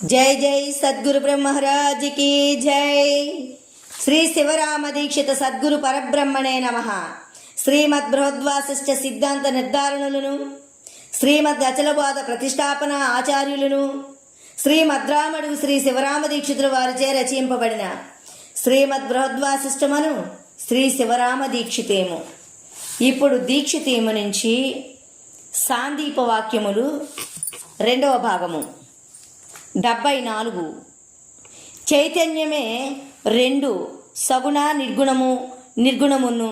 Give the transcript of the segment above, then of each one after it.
जय जय सद्गुरु ब्रह्म महाराज की जय। श्री शिवराम दीक्षित सद्गुरु परब्रह्मणे नमः। श्रीमद् बृहद्वासिष्ठ सिद्धांत निर्धारणुలను శ్రీమద్ అచలబోధ ప్రతిష్టాపన ఆచార్యులను శ్రీమద్రామడుగు శ్రీ శివరామ దీక్షితుల వారిచే రచింపబడిన శ్రీమద్ బృహద్వాసిష్టమను శ్రీ శివరామ దీక్షితేము. ఇప్పుడు దీక్షితేము నుంచి సాందీప వాక్యములు రెండవ భాగము 74. చైతన్యమే రెండు సగుణ నిర్గుణము నిర్గుణమును.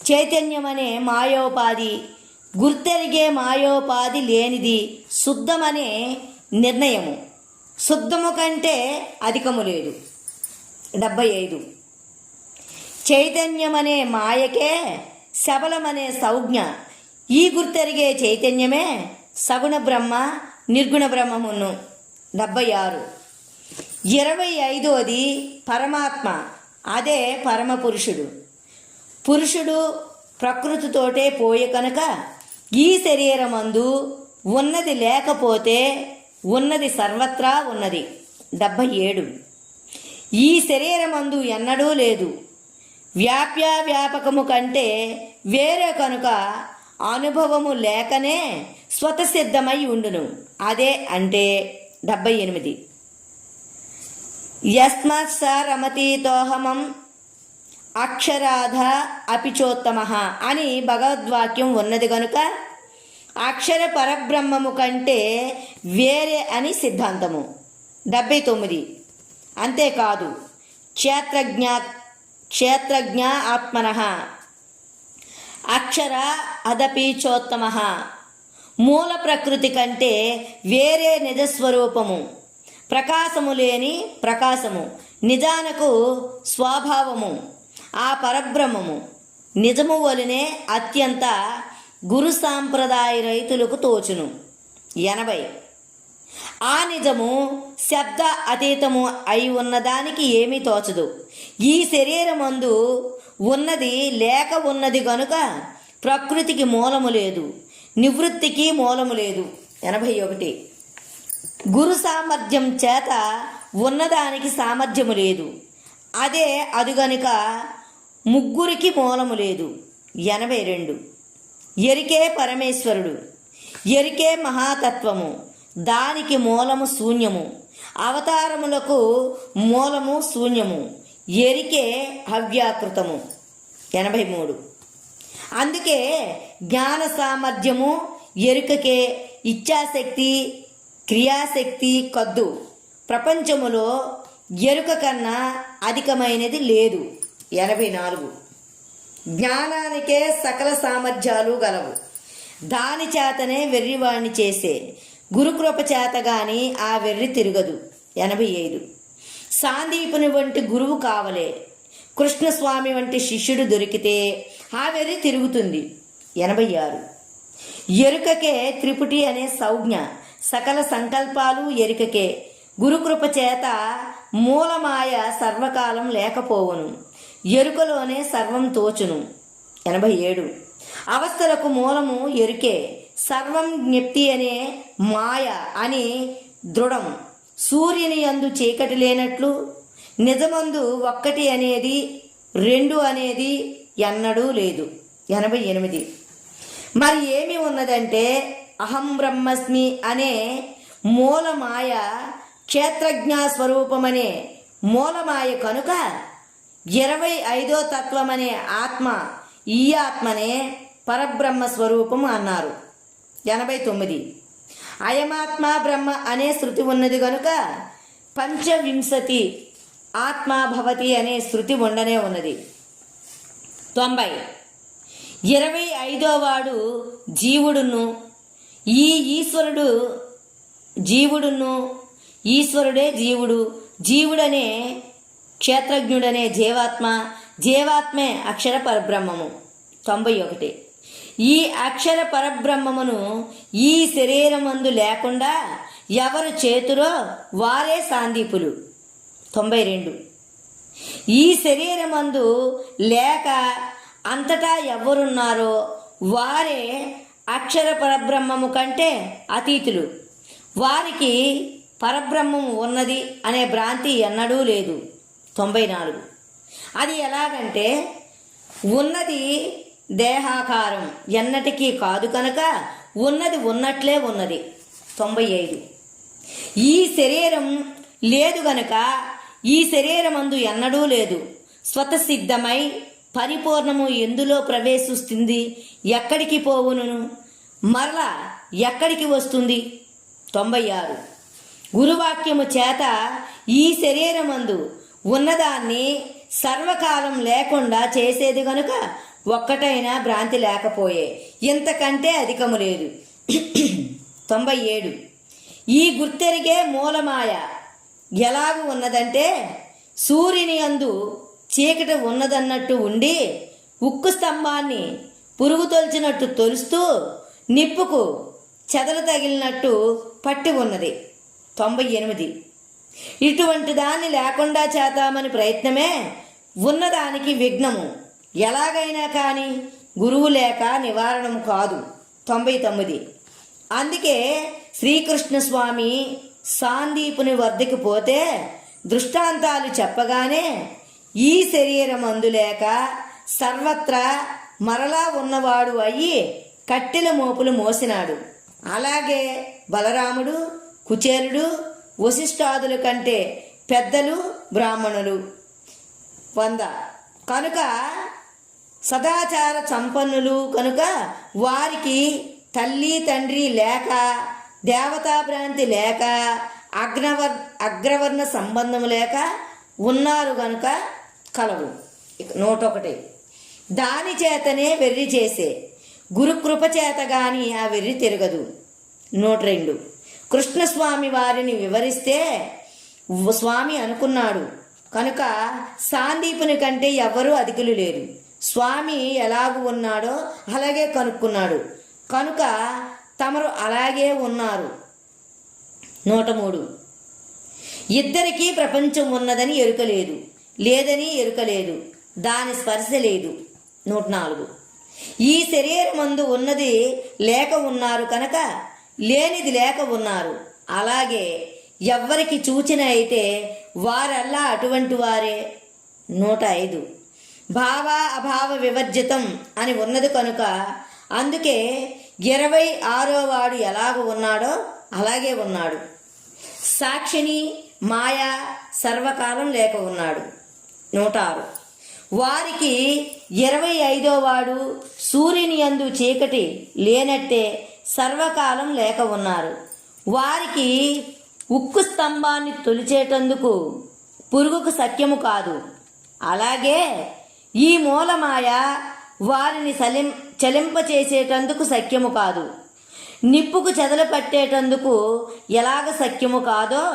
చైతన్యమనే మాయోపాధి గుర్తెరిగే మాయోపాధి లేనిది శుద్ధమనే నిర్ణయము. శుద్ధము కంటే అధికము లేదు. 75. చైతన్యమనే మాయకే శబలమనే సంజ్ఞ. ఈ గుర్తెరిగే చైతన్యమే సగుణ బ్రహ్మ నిర్గుణ బ్రహ్మమును. 76. 25. పరమాత్మ, అదే పరమపురుషుడు. పురుషుడు ప్రకృతితోటే పోయే కనుక ఈ శరీరమందు ఉన్నది లేకపోతే ఉన్నది సర్వత్రా ఉన్నది. 77. ఈ శరీరమందు ఎన్నడూ లేదు. వ్యాప్యవ్యాపకము కంటే వేరే కనుక అనుభవము లేకనే స్వతసిద్ధమై ఉండును. అదే అంటే 78. యస్మాత్ స రమతీతోహమం అక్షరాధ అపిచోత్తమ అని భగవద్వాక్యం ఉన్నది కనుక అక్షర పరబ్రహ్మము కంటే వేరే అని సిద్ధాంతము. 79. అంతేకాదు క్షేత్రజ్ఞ ఆత్మన అక్షర అదపీచోత్తమ, మూల ప్రకృతి కంటే వేరే నిజస్వరూపము, ప్రకాశము లేని ప్రకాశము, నిజానకు స్వభావము, ఆ పరబ్రహ్మము నిజము వలనే అత్యంత గురు సాంప్రదాయ రైతులకు తోచును. 80. ఆ నిజము శబ్ద అతీతము అయి ఉన్నదానికి ఏమీ తోచదు. ఈ శరీరమందు ఉన్నది లేక ఉన్నది గనుక ప్రకృతికి మూలము లేదు, నివృత్తికి మూలము లేదు. 81. గురు సామర్థ్యం చేత ఉన్నదానికి సామర్థ్యము లేదు, అదే అది గనుక ముగ్గురికి మూలము లేదు. 82. ఎరికే పరమేశ్వరుడు, ఎరికే మహాతత్వము, దానికి మూలము శూన్యము, అవతారములకు మూలము శూన్యము, ఎరికే అవ్యాకృతము. 83. అందుకే జ్ఞాన సామర్థ్యము ఎరుకకే, ఇచ్ఛాశక్తి క్రియాశక్తి కద్దు. ప్రపంచములో ఎరుక కన్నా అధికమైనది లేదు. 84. జ్ఞానానికే సకల సామర్థ్యాలు గలవు, దాని చేతనే వెర్రివాణ్ణి చేసే, గురుకృప చేత గాని ఆ వెర్రి తిరగదు. 85. సాందీపుని వంటి గురువు కావలే, కృష్ణస్వామి వంటి శిష్యుడు దొరికితే ఆ వెర్రి తిరుగుతుంది. 86. ఎరుకకే త్రిపుటి అనే సంజ్ఞ, సకల సంకల్పాలు ఎరుకకే, గురుకృప చేత మూలమాయ సర్వకాలం లేకపోవును, ఎరుకలోనే సర్వం తోచును. 87. అవస్థలకు మూలము ఎరుకే, సర్వం జ్ఞప్తి అనే మాయ అని దృఢం. సూర్యుని యందు చీకటి లేనట్లు నిజమందు ఒక్కటి అనేది రెండు అనేది ఎన్నడూ లేదు. 88. మరి ఏమి ఉన్నదంటే అహం బ్రహ్మస్మి అనే మూలమాయ, క్షేత్రజ్ఞ స్వరూపమనే మూలమాయ కనుక 25వ తత్వమనే ఆత్మ, ఈ ఆత్మనే పరబ్రహ్మ స్వరూపము అన్నారు. 89. అయమాత్మ బ్రహ్మ అనే శృతి ఉన్నది కనుక 25 ఆత్మా భవతి అనే శృతి ఉండనే ఉన్నది. 90. 25వ వాడు జీవుడును, ఈ ఈశ్వరుడు జీవుడును, ఈశ్వరుడే జీవుడు, జీవుడనే క్షేత్రజ్ఞుడనే జీవాత్మ, జీవాత్మే అక్షర పరబ్రహ్మము. 91. ఈ అక్షర పరబ్రహ్మమును ఈ శరీరమందు లేకుండా ఎవరు చేతురో వారే సాందీపులు. 92. ఈ శరీరమందు లేక అంతటా ఎవరున్నారో వారే అక్షర పరబ్రహ్మము కంటే అతీతులు, వారికి పరబ్రహ్మము ఉన్నది అనే భ్రాంతి ఎన్నడూ లేదు. 94. అది ఎలాగంటే ఉన్నది దేహాకారం ఎన్నటికీ కాదు కనుక ఉన్నది ఉన్నట్లే ఉన్నది. 95. ఈ శరీరం లేదు గనుక ఈ శరీరమందు ఎన్నడూ లేదు. స్వతసిద్ధమై పరిపూర్ణము ఎందులో ప్రవేశిస్తుంది, ఎక్కడికి పోవును, మరలా ఎక్కడికి వస్తుంది. 96. గురువాక్యము చేత ఈ శరీరమందు ఉన్నదాన్ని సర్వకాలం లేకుండా చేసేది గనుక ఒక్కటైనా భ్రాంతి లేకపోయే, ఇంతకంటే అధికము లేదు. 97. ఈ గుర్తెరిగే మూలమాయ ఎలాగూ ఉన్నదంటే సూర్యుని యందు చీకటి ఉన్నదన్నట్టు ఉండి ఉక్కు స్తంభాన్ని పురుగు తొలిచినట్టు తొలుస్తూ నిప్పుకు చెదలు తగిలినట్టు పట్టి ఉన్నది. 98. ఇటువంటి దాన్ని లేకుండా చేద్దామని ప్రయత్నమే ఉన్నదానికి విఘ్నము. ఎలాగైనా కానీ గురువు లేక నివారణము కాదు. 99. అందుకే శ్రీకృష్ణ స్వామి సాందీపుని వద్దకు పోతే దృష్టాంతాలు చెప్పగానే ఈ శరీరం అందులేక సర్వత్రా మరలా ఉన్నవాడు అయ్యి కట్టెల మోపులు మోసినాడు. అలాగే బలరాముడు, కుచేలుడు, వశిష్ఠాదుల కంటే పెద్దలు బ్రాహ్మణులు 100 కనుక సదాచార సంపన్నులు కనుక వారికి తల్లి తండ్రి లేక దేవతా భ్రాంతి లేక అగ్రవర్ణ సంబంధము లేక ఉన్నారు గనుక కలవు. 101. దాని చేతనే వెర్రి చేసే గురుకృప చేత గాని ఆ వెర్రి తిరగదు. 102. కృష్ణస్వామి వారిని వివరిస్తే స్వామి అనుకున్నాడు కనుక సాందీపుని కంటే ఎవ్వరూ అధికులు లేరు. స్వామి ఎలాగూ ఉన్నాడో అలాగే కనుక్కున్నాడు కనుక తమరు అలాగే ఉన్నారు. 103. ఇద్దరికీ ప్రపంచం ఉన్నదని ఎరుకలేదు, లేదని ఎరుకలేదు, దాని స్పర్శ లేదు. 104. ఈ శరీరమందు ఉన్నది లేక ఉన్నారు కనుక లేనిది లేక ఉన్నారు. అలాగే ఎవ్వరికి చూచిన అయితే వారల్లా అటువంటి వారే. 105. భావ అభావ వివర్జితం అని ఉన్నది కనుక అందుకే 26వ వాడు ఎలాగ ఉన్నాడో అలాగే ఉన్నాడు. సాక్షిని మాయా సర్వకాలం లేక ఉన్నాడు. 106. వారికి 25వ వాడు సూర్యుని యందు చీకటి లేనట్టే సర్వకాలం లేక ఉన్నారు. వారికి ఉక్కు స్తంభాన్ని తొలిచేటందుకు పురుగుకు సఖ్యము కాదు. అలాగే ఈ మూలమాయ వారిని చలింపచేసేటందుకు సఖ్యము కాదు. నిప్పుకు చెదలు పట్టేటందుకు ఎలాగ సఖ్యము కాదో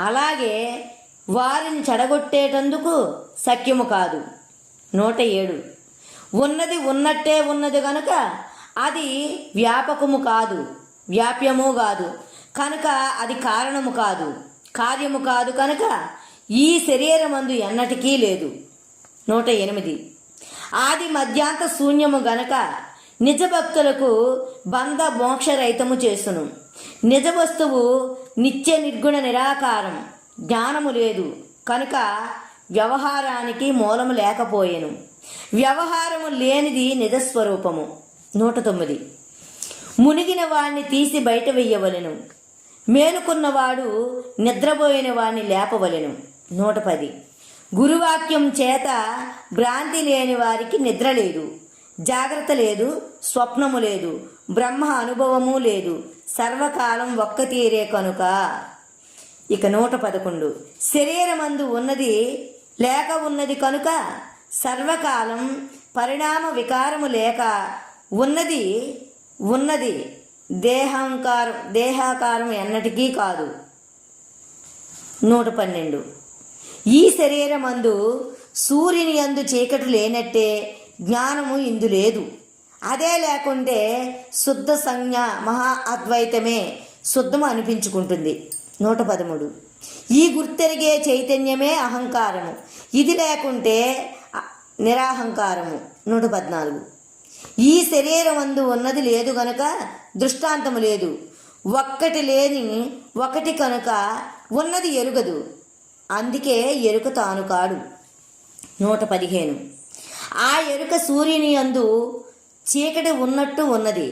అలాగే వారిని చెడగొట్టేటందుకు సఖ్యము కాదు. 107. ఉన్నది ఉన్నట్టే ఉన్నది గనుక అది వ్యాపకము కాదు, వ్యాప్యము కాదు కనుక అది కారణము కాదు, కార్యము కాదు కనుక ఈ శరీరమందు ఎన్నటికీ లేదు. 108. ఆది మధ్యాంత శూన్యము గనక నిజ భక్తులకు బంధ మోక్షరహితము చేసును. నిజ వస్తువు నిత్య నిర్గుణ నిరాకారం, జ్ఞానము లేదు కనుక వ్యవహారానికి మూలము లేకపోయెను. వ్యవహారము లేనిది నిజస్వరూపము. 109. మునిగిన వాణ్ణి తీసి బయట వెయ్యవలెను, మేలుకున్నవాడు నిద్రపోయిన వాణ్ణి లేపవలెను. 110. గురువాక్యం చేత భ్రాంతి లేని వారికి నిద్ర లేదు, జాగ్రత్త లేదు, స్వప్నము లేదు, బ్రహ్మ అనుభవము లేదు, సర్వకాలం ఒక్క తీరే కనుక. ఇక 111. శరీరమందు ఉన్నది లేక ఉన్నది కనుక సర్వకాలం పరిణామ వికారము లేక ఉన్నది దేహాకారం ఎన్నటికీ కాదు. 112. ఈ శరీరమందు సూర్యుని యందు చీకటి లేనట్టే జ్ఞానము ఇందు లేదు. అదే లేకుంటే శుద్ధ సంజ్ఞ మహా అద్వైతమే శుద్ధము అనిపించుకుంటుంది. 113. ఈ గుర్తెరిగే చైతన్యమే అహంకారము, ఇది లేకుంటే నిరాహంకారము. 114. ఈ శరీరమందు ఉన్నది లేదు గనుక దృష్టాంతము లేదు. ఒక్కటి లేని ఒకటి కనుక ఉన్నది ఎరుగదు, అందుకే ఎరుక తాను కాడు. 115. ఆ ఎరుక సూర్యుని యందు చీకటి ఉన్నట్టు ఉన్నది,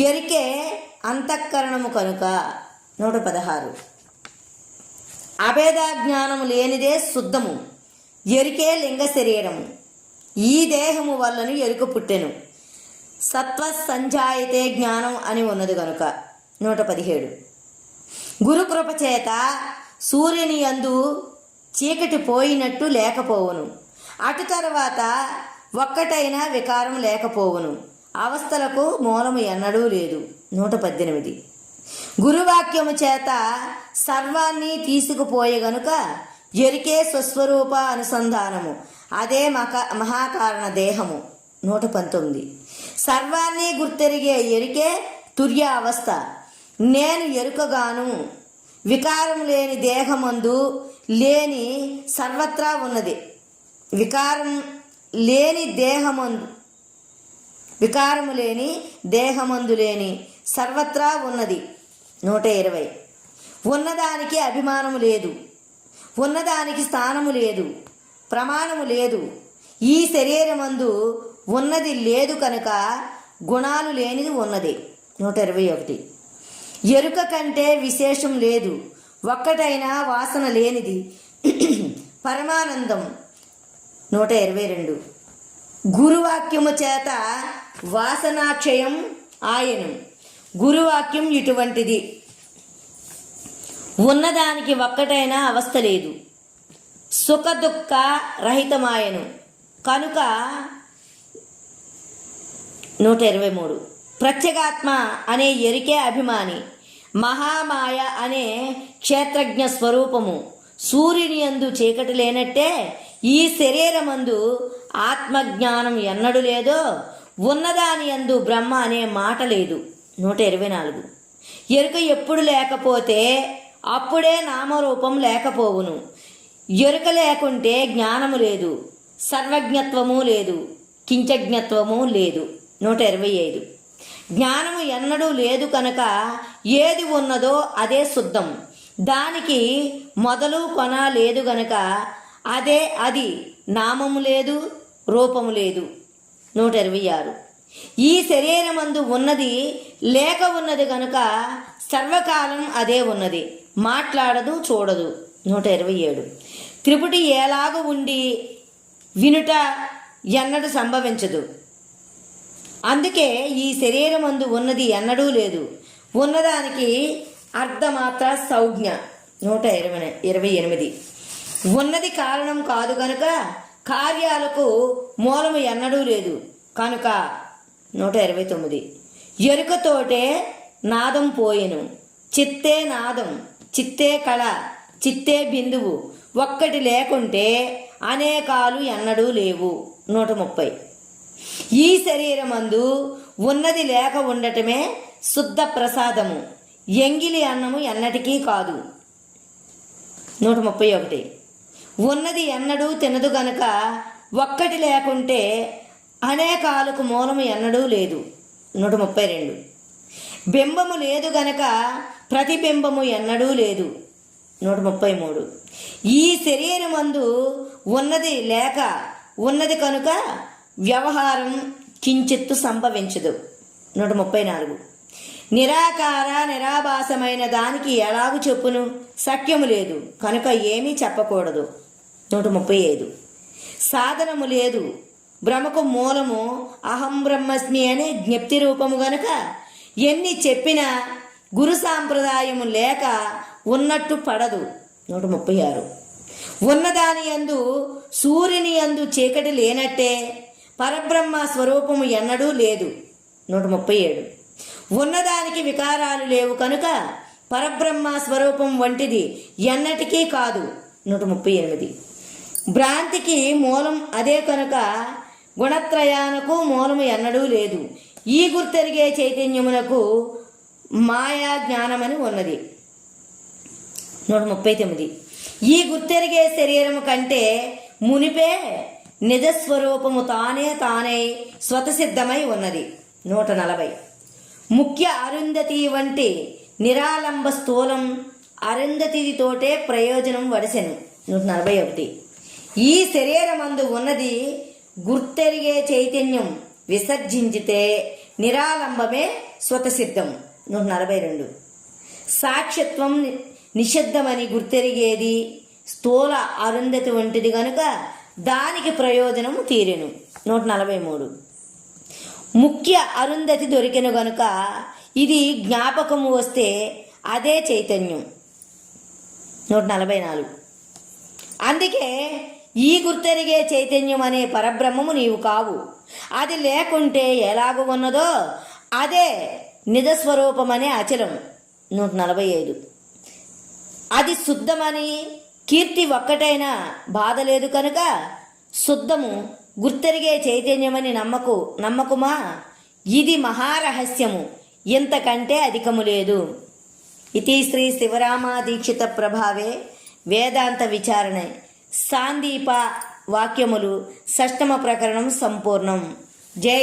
ఎరికే అంతఃకరణము కనుక. 116. అభేద జ్ఞానము లేనిదే శుద్ధము, ఎరికే లింగ శరీరము. ఈ దేహము వల్లను ఎరుక పుట్టెను, సత్వ సంజాయితే జ్ఞానం అని ఉన్నది కనుక. 117. గురుకృప చేత సూర్యుని యందు చీకటి పోయినట్టు లేకపోవును, అటు తర్వాత ఒక్కటైనా వికారం లేకపోవును, అవస్థలకు మూలము ఎన్నడూ లేదు. 118. గురువాక్యము చేత సర్వాన్ని తీసుకుపోయే గనుక ఎరికే స్వస్వరూప అనుసంధానము, అదే మహాకారణ దేహము. 119. సర్వాన్ని గుర్తెరిగే ఎరికే తుర్య అవస్థ, నేను ఎరుకగాను. వికారం లేని దేహమందు లేని సర్వత్రా ఉన్నది, వికారము లేని దేహమందు లేని సర్వత్రా ఉన్నది. 120. ఉన్నదానికి అభిమానము లేదు, ఉన్నదానికి స్థానము లేదు, ప్రమాణము లేదు. ఈ శరీరమందు ఉన్నది లేదు కనుక గుణాలు లేనిది ఉన్నది. 121. ఎరుక కంటే విశేషం లేదు, ఒక్కటైనా వాసన లేనిది పరమానందం. 122. గురువాక్యము చేత వాసనాక్షయం ఆయను, గురువాక్యం ఇటువంటిది, ఉన్నదానికి ఒక్కటైనా అవస్థ లేదు, సుఖ దుఃఖ రహితమాయను కనుక. 123. ప్రత్యేగాత్మ అనే ఎరికే అభిమాని, మహామాయ అనే క్షేత్రజ్ఞ స్వరూపము. సూర్యుని యందు చీకటి లేనట్టే ఈ శరీరమందు ఆత్మజ్ఞానం ఎన్నడు లేదో ఉన్నదాని యందు బ్రహ్మ అనే మాట లేదు. 124. ఎరుక ఎప్పుడు లేకపోతే అప్పుడే నామరూపం లేకపోవును, ఎరుక లేకుంటే జ్ఞానము లేదు, సర్వజ్ఞత్వము లేదు, కించజ్ఞత్వము లేదు. 125. జ్ఞానము ఎన్నడూ లేదు కనుక ఏది ఉన్నదో అదే శుద్ధం, దానికి మొదలు కొన లేదు గనుక అదే అది, నామము లేదు, రూపము లేదు. 126. ఈ శరీరమందు ఉన్నది లేక ఉన్నది గనుక సర్వకాలం అదే ఉన్నది, మాట్లాడదు, చూడదు. 127. త్రిపుటి ఏలాగు ఉండి వినుట ఎన్నడూ సంభవించదు, అందుకే ఈ శరీరమందు ఉన్నది ఎన్నడూ లేదు, ఉన్నదానికి అర్ధమాత్ర సంజ్ఞ. 128. ఉన్నది కారణం కాదు కనుక కార్యాలకు మూలము ఎన్నడూ లేదు కనుక. 129. ఎరుకతోటే నాదం పోయెను, చిత్తే నాదం, చిత్తే కళ, చిత్తే బిందువు, ఒక్కటి లేకుంటే అనేకాలు ఎన్నడూ లేవు. 130. ఈ శరీరమందు ఉన్నది లేక ఉండటమే శుద్ధ ప్రసాదము, ఎంగిలి అన్నము ఎన్నటికీ కాదు. 131. ఉన్నది ఎన్నడూ తినదు గనుక ఒక్కటి లేకుంటే అనేకాలకు మూలము ఎన్నడూ లేదు. 132. బింబము లేదు గనక ప్రతిబింబము ఎన్నడూ లేదు. 133. ఈ శరీరమందు ఉన్నది లేక ఉన్నది కనుక వ్యవహారం కించిత్తు సంభవించదు. 134. నిరాకార నిరాభాసమైన దానికి ఎలాగు చెప్పును, సఖ్యము లేదు కనుక ఏమీ చెప్పకూడదు. 135. సాధనము లేదు, భ్రమకు మూలము అహం బ్రహ్మస్మి అనే జ్ఞప్తి రూపము గనుక ఎన్ని చెప్పినా గురు సాంప్రదాయము లేక ఉన్నట్టు పడదు. 136. ఉన్నదాని యందు సూర్యుని యందు చీకటి లేనట్టే పరబ్రహ్మ స్వరూపము ఎన్నడూ లేదు. 137. ఉన్నదానికి వికారాలు లేవు కనుక పరబ్రహ్మ స్వరూపం వంటిది ఎన్నటికీ కాదు. 138. భ్రాంతికి మూలం అదే కనుక గుణత్రయానకు మూలము ఎన్నడూ లేదు. ఈ గుర్తెరిగే చైతన్యమునకు మాయా జ్ఞానమని ఉన్నది. 139. ఈ గుర్తెరిగే శరీరము కంటే మునిపే నిజస్వరూపము తానే స్వతసిద్ధమై ఉన్నది. 140. ముఖ్య అరుంధతి వంటి నిరాలంబ స్థూలం అరుంధతితోటే ప్రయోజనం వడిసెను. 141. ఈ శరీరమందు ఉన్నది గుర్తెరిగే చైతన్యం విసర్జించితే నిరాలంబమే స్వతసిద్ధం. 142. సాక్షిత్వం నిషిద్ధమని గుర్తెరిగేది స్థూల అరుంధతి వంటిది గనుక దానికి ప్రయోజనము తీరెను. 143. ముఖ్య అరుంధతి దొరికెను గనుక ఇది జ్ఞాపకము వస్తే అదే చైతన్యం. 144. అందుకే ఈ గుర్తెరిగే చైతన్యం అనే పరబ్రహ్మము నీవు కావు. అది లేకుంటే ఎలాగూ ఉన్నదో అదే నిజస్వరూపమనే అచలం. 145. అది శుద్ధమని కీర్తి ఒక్కటైనా బాధ లేదు కనుక శుద్ధము గుర్తెరిగే చైతన్యమని నమ్మకుమా? ఇది మహారహస్యము, ఇంతకంటే అధికము లేదు. ఇతి శ్రీ శివరామ దీక్షిత ప్రభావే వేదాంత విచారణ సాందీప వాక్యములు షష్టమ ప్రకరణం సంపూర్ణం. జై